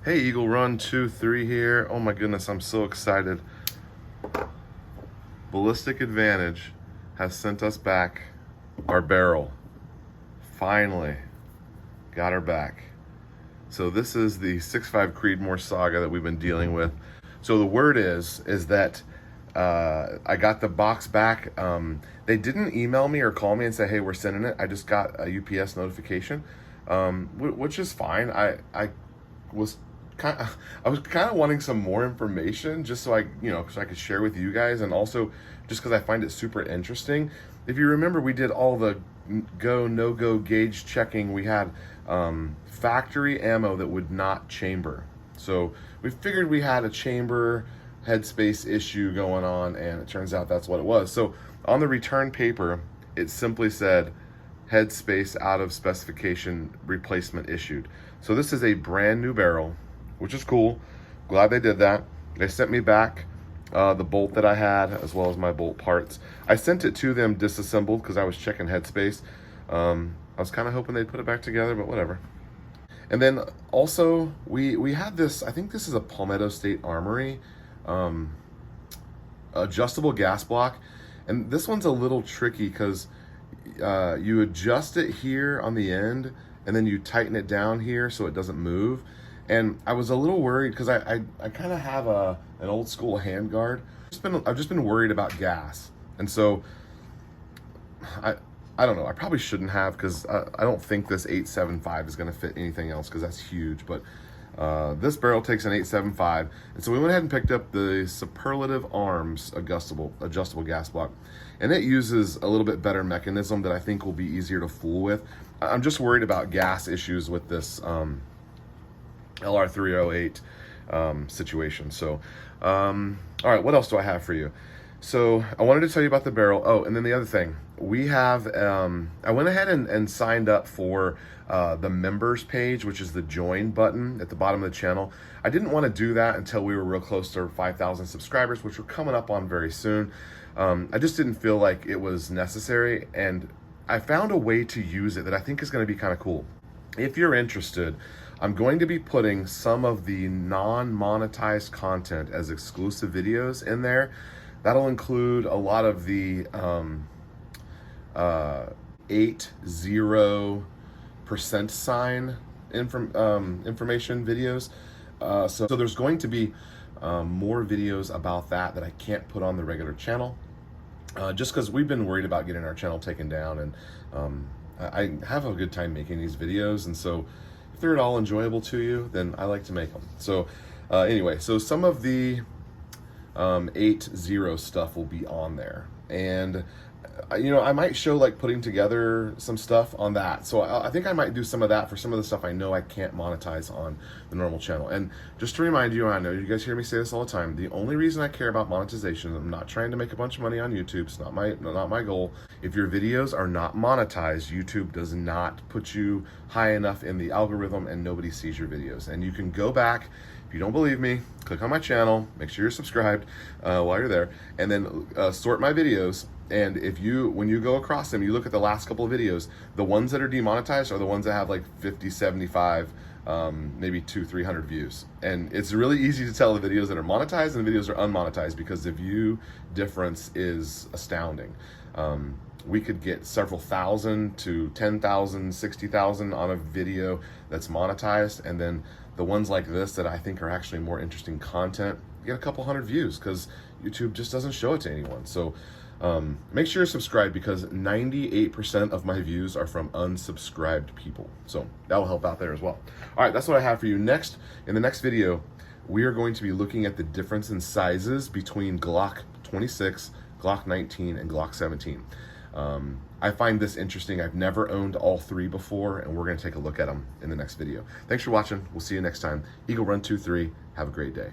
Hey, Eagle Run 2-3 here. Oh my goodness, I'm so excited. Ballistic Advantage has sent us back our barrel. Finally, got her back. So this is the 6.5 Creedmoor saga that we've been dealing with. So the word is that I got the box back. They didn't email me or call me and say, hey, we're sending it. I just got a UPS notification, which is fine. I was kind of wanting some more information just so I could share with you guys, and also just because I find it super interesting. If you remember, we did all the go no go gauge checking. We had factory ammo that would not chamber, so we figured we had a chamber headspace issue going on, and it turns out that's what it was. So on the return paper, it simply said headspace out of specification, replacement issued. So this is a brand new barrel, which is cool. Glad they did that. They sent me back the bolt that I had, as well as my bolt parts. I sent it to them disassembled because I was checking headspace. I was kind of hoping they'd put it back together, but whatever. And then also we had this, I think this is a Palmetto State Armory adjustable gas block. And this one's a little tricky because you adjust it here on the end, and then you tighten it down here so it doesn't move. And I was a little worried because I kind of have an old school handguard. I've just been worried about gas, and so I don't know. I probably shouldn't have, because I don't think this 875 is going to fit anything else, because that's huge. But this barrel takes an 875, and so we went ahead and picked up the Superlative Arms adjustable gas block, and it uses a little bit better mechanism that I think will be easier to fool with. I'm just worried about gas issues with this LR308 situation. So all right, what else do I have for you? So I wanted to tell you about the barrel. Oh, and then the other thing, we have I went ahead and signed up for the members page, which is the join button at the bottom of the channel. I didn't want to do that until we were real close to 5,000 subscribers, which we're coming up on very soon. I just didn't feel like it was necessary, and I found a way to use it that I think is going to be kind of cool. If you're interested, I'm going to be putting some of the non-monetized content as exclusive videos in there. That'll include a lot of the 80% sign information videos. So there's going to be more videos about that I can't put on the regular channel, just because we've been worried about getting our channel taken down, and I have a good time making these videos, and so if they're at all enjoyable to you, then I like to make them. So anyway, so some of the 8.0 stuff will be on there, and I might show like putting together some stuff on that. So I think I might do some of that for some of the stuff I know I can't monetize on the normal channel. And just to remind you, I know you guys hear me say this all the time, the only reason I care about monetization, I'm not trying to make a bunch of money on YouTube. It's not my goal. If your videos are not monetized, YouTube does not put you high enough in the algorithm, and nobody sees your videos. And you can go back, if you don't believe me, click on my channel, make sure you're subscribed while you're there, and then sort my videos. And when you go across them, you look at the last couple of videos, the ones that are demonetized are the ones that have like 50, 75, maybe 200-300 views. And it's really easy to tell the videos that are monetized and the videos are unmonetized, because the view difference is astounding. We could get several thousand to 10,000, 60,000 on a video that's monetized, and then the ones like this that I think are actually more interesting content get a couple hundred views because YouTube just doesn't show it to anyone. So make sure you're subscribed, because 98% of my views are from unsubscribed people. So that will help out there as well. All right, that's what I have for you. Next, in the next video, we are going to be looking at the difference in sizes between Glock 26, Glock 19, and Glock 17. I find this interesting. I've never owned all three before, and we're going to take a look at them in the next video. Thanks for watching. We'll see you next time. Eagle Run 2-3. Have a great day.